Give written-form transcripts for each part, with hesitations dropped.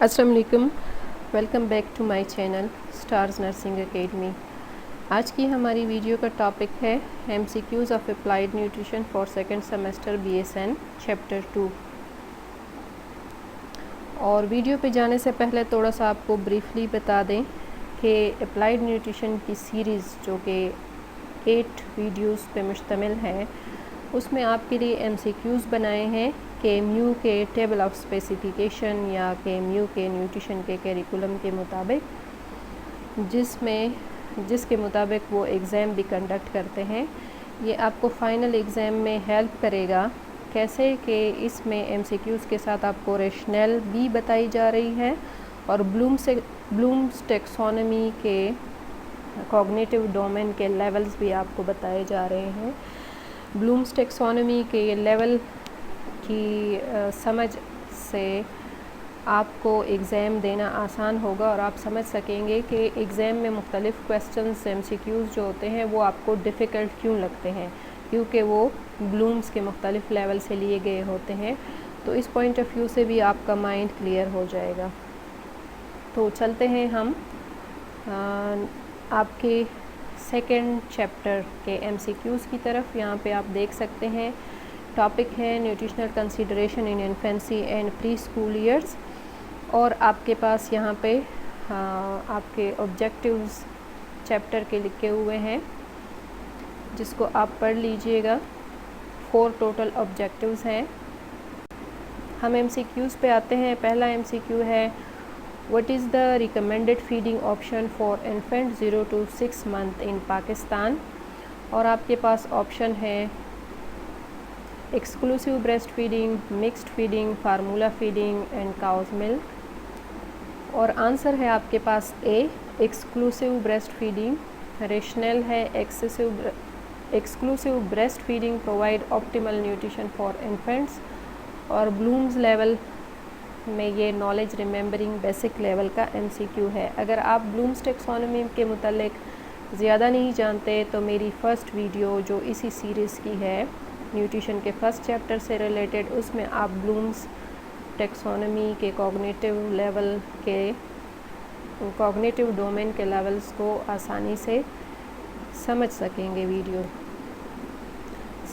अस्सलाम वालेकुम, welcome back to my channel stars nursing academy. आज की हमारी वीडियो का टॉपिक है MCQs of applied nutrition for second semester BSN chapter 2। और वीडियो पे जाने से पहले थोड़ा सा आपको ब्रीफली बता दें कि अप्लाइड न्यूट्रिशन की सीरीज़ जो कि 8 वीडियोस पे मुश्तमिल है, उसमें आपके लिए एमसीक्यूज़ बनाए हैं KMU के टेबल ऑफ स्पेसिफिकेशन या KMU के न्यूट्रिशन के करिकुलम के मुताबिक, जिसके मुताबिक वो एग्ज़ाम भी कंडक्ट करते हैं। ये आपको फ़ाइनल एग्ज़ाम में हेल्प करेगा। कैसे कि इसमें एमसीक्यूज़ के साथ आपको रेशनल भी बताई जा रही है और ब्लूम्स टेक्सोनोमी के कॉग्निटिव डोमेन के लेवल्स भी आपको बताए जा रहे हैं। ब्लूम्स टेक्सोनोमी के लेवल की समझ से आपको एग्ज़ाम देना आसान होगा और आप समझ सकेंगे कि एग्ज़ाम में मुख्तलिफ़ क्वेश्चंस एमसीक्यूज़ जो होते हैं वो आपको डिफ़िकल्ट क्यों लगते हैं, क्योंकि वो ब्लूम्स के मुख्तलिफ़ लेवल से लिए गए होते हैं। तो इस पॉइंट ऑफ व्यू से भी आपका माइंड क्लियर हो जाएगा। तो चलते हैं हम आपके सेकेंड चैप्टर के एमसीक्यूज़ की तरफ। यहाँ पे आप देख सकते हैं टॉपिक है nutritional consideration in infancy and pre school years, और आपके पास यहाँ पे आपके ऑब्जेक्टिव्स चैप्टर के लिखे हुए हैं जिसको आप पढ़ लीजिएगा। 4 टोटल ऑब्जेक्टिव्स हैं। हम एमसीक्यूज़ पे आते हैं। पहला एमसीक्यू है what is the recommended feeding option for infant 0 to 6 month in Pakistan, और आपके पास ऑप्शन है exclusive breast feeding, mixed feeding, formula feeding and cow's milk. और आंसर है आपके पास a exclusive breast feeding. Rationale है exclusive breast feeding provide optimal nutrition for infants, और ब्लूम्स लेवल में ये नॉलेज रिमेंबरिंग बेसिक लेवल का एमसीक्यू है। अगर आप ब्लूम्स टेक्सोनोमी के मुतालिक ज़्यादा नहीं जानते तो मेरी फ़र्स्ट वीडियो जो इसी सीरीज़ की है न्यूट्रिशन के फर्स्ट चैप्टर से रिलेटेड, उसमें आप ब्लूम्स टेक्सोनोमी के कॉग्निटिव डोमेन के लेवल्स को आसानी से समझ सकेंगे वीडियो।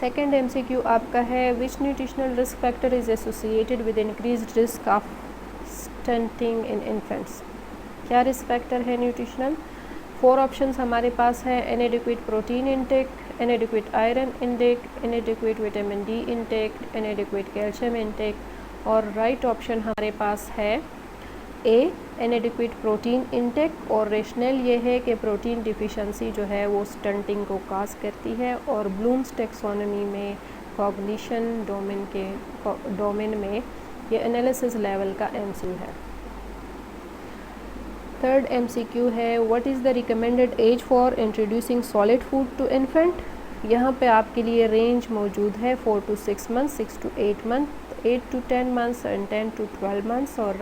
सेकंड एमसीक्यू आपका है which nutritional risk factor is associated with increased risk of stunting in infants. क्या रिस्क फैक्टर है न्यूट्रिशनल? 4 ऑप्शंस हमारे पास है inadequate protein intake, inadequate iron intake, inadequate vitamin D intake, inadequate calcium intake, और right option हमारे पास है A inadequate protein intake. और रेशनल ये है कि प्रोटीन डिफिशिएंसी जो है वो स्टंटिंग को काज करती है, और ब्लूम्स टेक्सोनोमी में कॉग्निशन डोमेन में ये एनालिसिस लेवल का एमसीक्यू है। थर्ड एमसीक्यू है what is the recommended age for introducing solid food to infant. यहाँ पे आपके लिए रेंज मौजूद है 4 to 6 months, 6 to 8 months, 8 to 10 months and 10 to 12 months। और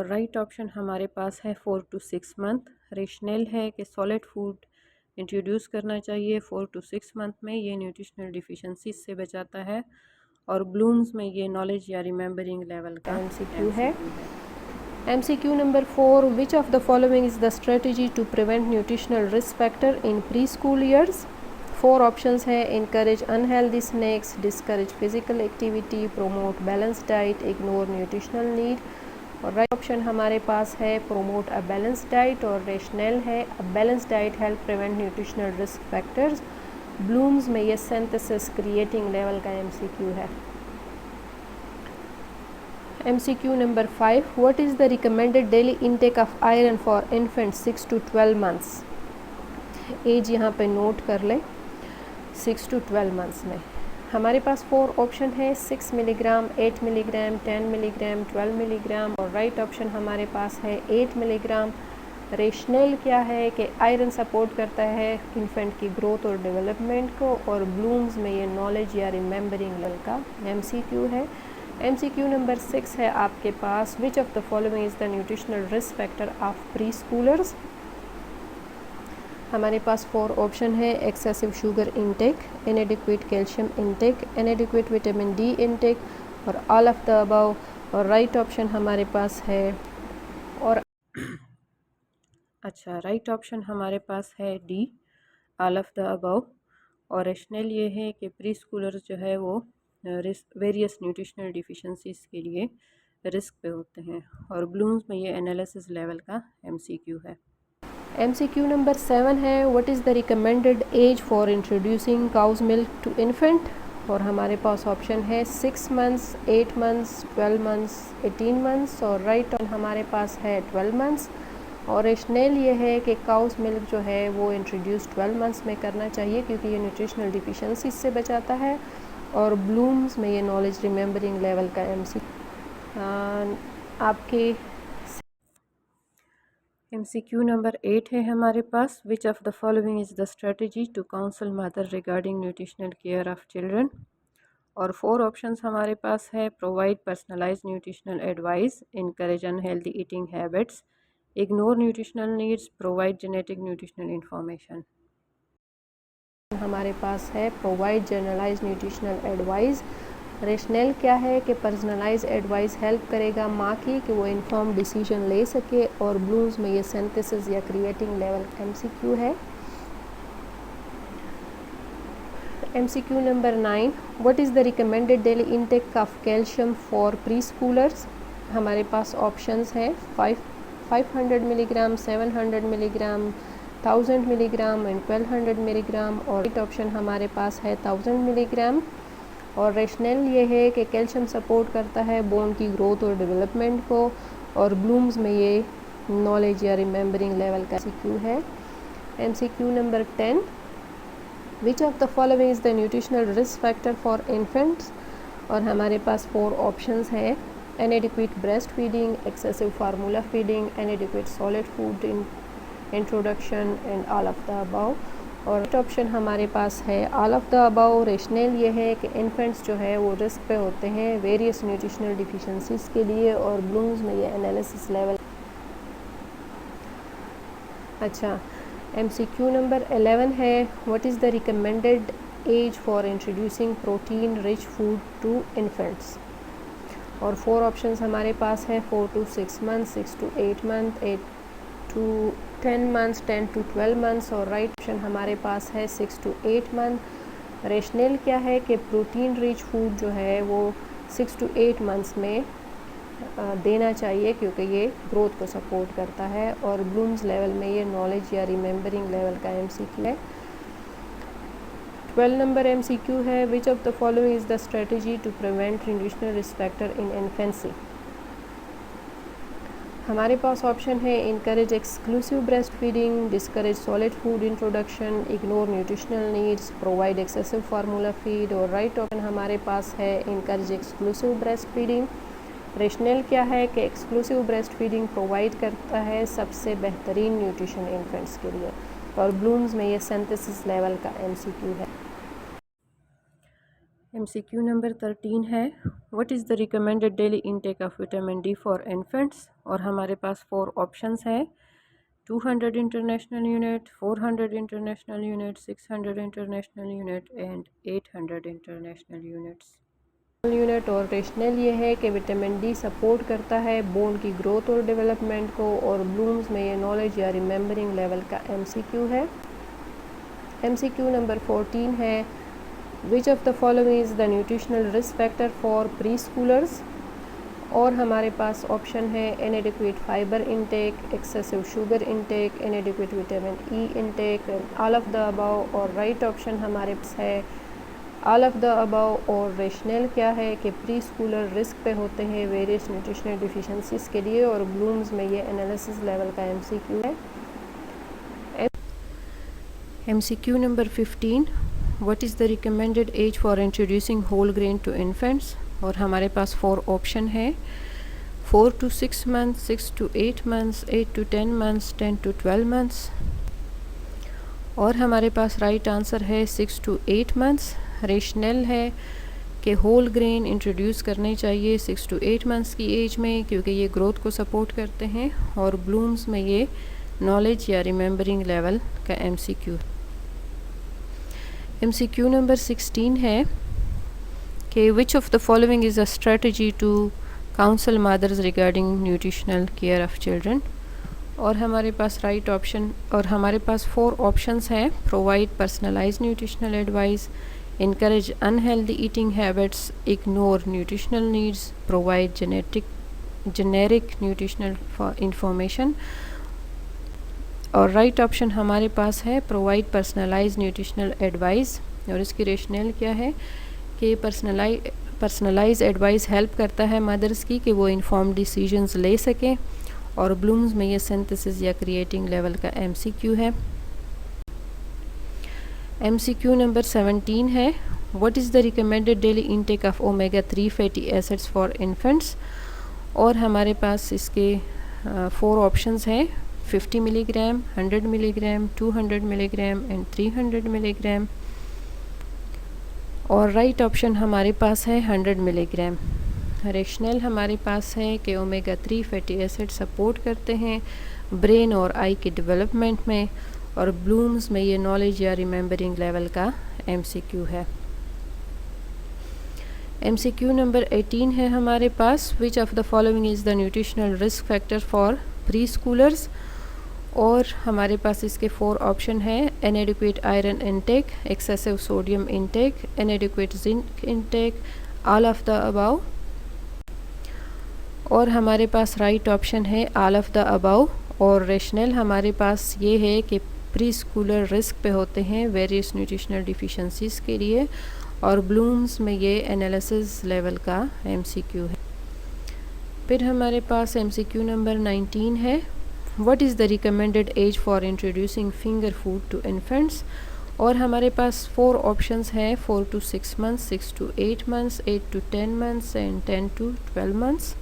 राइट ऑप्शन हमारे पास है 4 to 6 month। रेशनल है कि सॉलिड फूड इंट्रोड्यूस करना चाहिए 4 to 6 month में, ये न्यूट्रिशनल डिफिशिएंसी से बचाता है, और ब्लूम्स में ये नॉलेज या रिमेंबरिंग लेवल का एमसीक्यू है। MCQ number 4 which of the following is the strategy to prevent nutritional risk factor in preschool years? 4 options है encourage unhealthy snacks, discourage physical activity, promote balanced diet, ignore nutritional need। और right option हमारे पास है promote a balanced diet, और rational है a balanced diet help prevent nutritional risk factors। Bloom's में ये synthesis creating level का MCQ है। MCQ number 5 what is the recommended daily intake of iron for infants 6 to 12 months। As यहाँ पे note कर लें। 6 to 12 months में हमारे पास 4 ऑप्शन है 6 मिलीग्राम, 8 मिलीग्राम, 10 मिलीग्राम, 12 मिलीग्राम, और राइट ऑप्शन हमारे पास है 8 मिलीग्राम। रेशनल क्या है कि आयरन सपोर्ट करता है इन्फेंट की ग्रोथ और डेवलपमेंट को, और ब्लूम्स में ये नॉलेज या रिमेंबरिंग लेवल का MCQ है। MCQ नंबर 6 है आपके पास which of the following is the nutritional risk factor of pre schoolers. हमारे पास 4 ऑप्शन है excessive sugar intake, inadequate calcium intake, inadequate vitamin D intake, और ऑल ऑफ द अबव और राइट ऑप्शन हमारे पास है और अच्छा, राइट ऑप्शन हमारे पास है D, all of the above. और रैशनल ये है कि प्री स्कूलर्स जो है वो वेरियस न्यूट्रिशनल डिफिशेंसीज के लिए रिस्क पे होते हैं। और ब्लूम्स में ये एनालिसिस लेवल का एमसीक्यू है। एमसीक्यू नंबर 7 है, what is the recommended age for introducing cow's milk to infant. और हमारे पास ऑप्शन है 6 मंथ्स, 8 मंथ्स, 12 मंथ्स, 18 मंथ्स। और राइट ऑप्शन हमारे पास है 12 मंथ्स। और रैशनल ये है कि काउस मिल्क जो है वो इंट्रोड्यूस 12 मंथ्स में करना चाहिए क्योंकि ये न्यूट्रिशनल डिफिशेंसी से बचाता है। और ब्लूम्स में ये नॉलेज रिमेंबरिंग लेवल का आपके MCQ नंबर 8 है हमारे पास, which of the following is the strategy to counsel mother regarding nutritional care of children. और 4 ऑप्शंस हमारे पास है, provide personalize nutritional advice, encourage unhealthy eating habits, ignore nutritional needs, provide genetic nutritional information. हमारे पास है provide generalize nutritional advice. Rationale क्या है कि पर्सनलाइज एडवाइस हेल्प करेगा माँ की कि वो इन्फॉर्म डिसीजन ले सके। और ब्लूम्स में ये सिंथेसिस या क्रिएटिंग लेवल MCQ है। MCQ number 9, what is the recommended daily intake of calcium for pre schoolers. हमारे पास ऑप्शंस हैं 500 milligram, 700 milligram, 1000 milligram and 1200 milligram. और राइट ऑप्शन हमारे पास है 1000 मिलीग्राम। और रैशनल ये है कि कैल्शियम सपोर्ट करता है बोन की ग्रोथ और डेवलपमेंट को। और ब्लूम्स में ये नॉलेज या रिमेंबरिंग लेवल का MCQ है। MCQ number 10, which of the following is the nutritional risk factor for infants. और हमारे पास 4 ऑप्शंस हैं, inadequate breast feeding, excessive formula feeding, inadequate solid food introduction and all of the above। और right option हमारे पास है all of the above. Rational ये है कि इन्फेंट्स जो है वो रिस्क पे होते हैं वेरियस न्यूट्रिशनल डिफिशेंसीज के लिए। और ब्लूम्स में ये एनालिसिस लेवल। अच्छा, MCQ नंबर 11 है, what is the recommended age for introducing protein rich food to infants. और 4 ऑप्शंस हमारे पास है 4 to 6 months, 6 to 8 months, 8 to 10 months, 10 to 12 months। और राइट ऑप्शन हमारे पास है 6 to 8 months। रैशनल क्या है कि प्रोटीन रिच फूड जो है वो 6 to 8 months में देना चाहिए क्योंकि ये ग्रोथ को सपोर्ट करता है। और ब्लूम्स लेवल में ये नॉलेज या रिमेंबरिंग लेवल का MCQ है। 12 नंबर MCQ है, which of the following is the strategy to prevent nutritional risk factor in infancy. हमारे पास ऑप्शन है encourage exclusive breast feeding, discourage solid food introduction, ignore nutritional needs, provide excessive formula feed. और right option हमारे पास है encourage exclusive breast feeding. Rational क्या है कि एक्सक्लूसिव ब्रेस्ट फीडिंग प्रोवाइड करता है सबसे बेहतरीन न्यूट्रिशन इन्फेंट्स के लिए। और ब्लूम्स में ये सिंथेसिस लेवल का MCQ है। MCQ नंबर 13 है, what is the recommended daily intake of vitamin D for infants. और हमारे पास 4 ऑप्शंस हैं, 200 international unit, 400 international unit, 600 international unit and 800 international units. और रैशनल ये है कि विटामिन D सपोर्ट करता है बोन की ग्रोथ और डेवलपमेंट को। और ब्लूम्स में ये नॉलेज या रिमेंबरिंग लेवल का MCQ है। MCQ नंबर 14 है, which of the following is the nutritional risk factor for pre schoolers. और हमारे पास ऑप्शन है इनएडिक्वेट fibre intake, excessive sugar intake, inadequate vitamin E intake, all of the above. और right option हमारे पास है ऑल ऑफ द अबव। और rational क्या है कि प्री स्कूलर रिस्क पे होते हैं वेरियस न्यूट्रिशनल डिफिशेंसीज के लिए। और ब्लूम्स में ये एनालिसिस लेवल का MCQ है। MCQ number 15, what is the recommended age for introducing whole grain to infants. और हमारे पास 4 ऑप्शन है, 4 to 6 months, 6 to 8 months, 8 to 10 months, 10 to 12 months। और हमारे पास राइट आंसर है 6 to 8 months। रैशनल है कि होल ग्रेन इंट्रोड्यूस करने चाहिए 6 to 8 months की एज में क्योंकि ये ग्रोथ को सपोर्ट करते हैं। और ब्लूम्स में ये नॉलेज या रिमेंबरिंग लेवल का MCQ। MCQ नंबर 16 है कि which of the following is a strategy to counsel mothers regarding nutritional care of children. और हमारे पास राइट ऑप्शन और हमारे पास 4 ऑप्शंस हैं। Provide personalised nutritional advice, encourage unhealthy eating habits, ignore nutritional needs, provide generic nutritional information। और right option हमारे पास है प्रोवाइड पर्सनलाइज्ड न्यूट्रिशनल एडवाइस। और इसकी रेशनल क्या है कि पर्सनलाइज्ड एडवाइस हेल्प करता है मदर्स की कि वो इन्फॉर्म डिसीजंस ले सकें। और ब्लूम्स में ये सिंथेसिस या क्रिएटिंग लेवल का MCQ है। MCQ नंबर 17 है, what is the recommended daily intake of omega-3 fatty acids for infants. और हमारे पास इसके 4 ऑप्शंस हैं, 50 milligram, 100 milligram, 200 milligram and 300 milligram. और राइट ऑप्शन हमारे पास है 100 मिलीग्राम। रेशनल हमारे पास है कि omega-3 फैटी एसिड सपोर्ट करते हैं ब्रेन और आई के डेवलपमेंट में। और ब्लूम्स में ये नॉलेज या रिमेंबरिंग लेवल का MCQ है। MCQ नंबर 18 है हमारे पास, which of the following is the nutritional risk factor for pre schoolers. और हमारे पास इसके 4 ऑप्शन है, inadequate iron intake, excessive sodium intake, inadequate zinc intake, all of the above. और हमारे पास राइट ऑप्शन है ऑल ऑफ द अबाव। और रेशनल हमारे पास ये है कि प्री स्कूलर रिस्क पे होते हैं वेरियस न्यूट्रिशनल डिफिशेंसीज के लिए। और ब्लूम्स में ये एनालिसिस लेवल का MCQ है। फिर हमारे पास MCQ नंबर 19 है, what is the recommended age for introducing finger food to infants. और हमारे पास 4 ऑप्शंस हैं, 4 to 6 months, 6 to 8 months, 8 to 10 months and 10 to 12 months।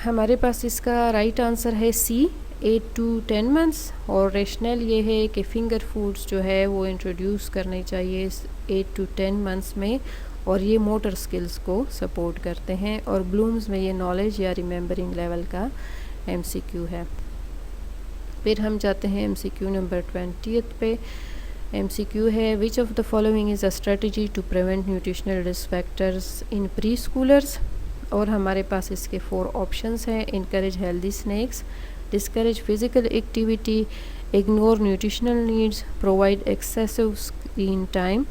हमारे पास इसका राइट आंसर है C, 8 to 10 months। और रेशनल ये है कि फ़िंगर फूड्स जो है वो इंट्रोड्यूस करने चाहिए 8 to 10 months में। और ये मोटर स्किल्स को सपोर्ट करते हैं। और ब्लूम्स में ये नॉलेज या रिमेंबरिंग लेवल का MCQ है। फिर हम जाते हैं MCQ नंबर 20 पे। MCQ है, which of the following is a strategy to prevent nutritional risk factors in pre schoolers. और हमारे पास इसके 4 ऑप्शंस हैं, encourage healthy snacks, discourage physical activity, ignore nutritional needs, provide excessive screen time.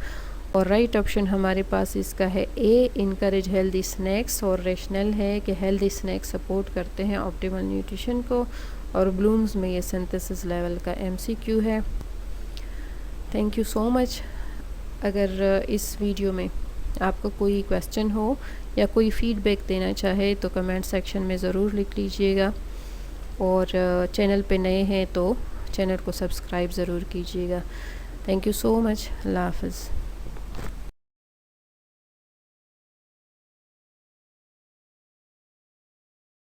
और right option हमारे पास इसका है A, इनकरेज हेल्दी स्नैक्स। और रेशनल है कि हेल्दी स्नैक्स सपोर्ट करते हैं ऑप्टिमल न्यूट्रिशन को। और ब्लूम्स में ये सिंथेसिस लेवल का MCQ है। Thank you so much. अगर इस वीडियो में आपको कोई क्वेश्चन हो या कोई फीडबैक देना चाहे तो कमेंट सेक्शन में ज़रूर लिख लीजिएगा। और चैनल पे नए हैं तो चैनल को सब्सक्राइब ज़रूर कीजिएगा। Thank you so much. अल्लाह हाफ़िज़।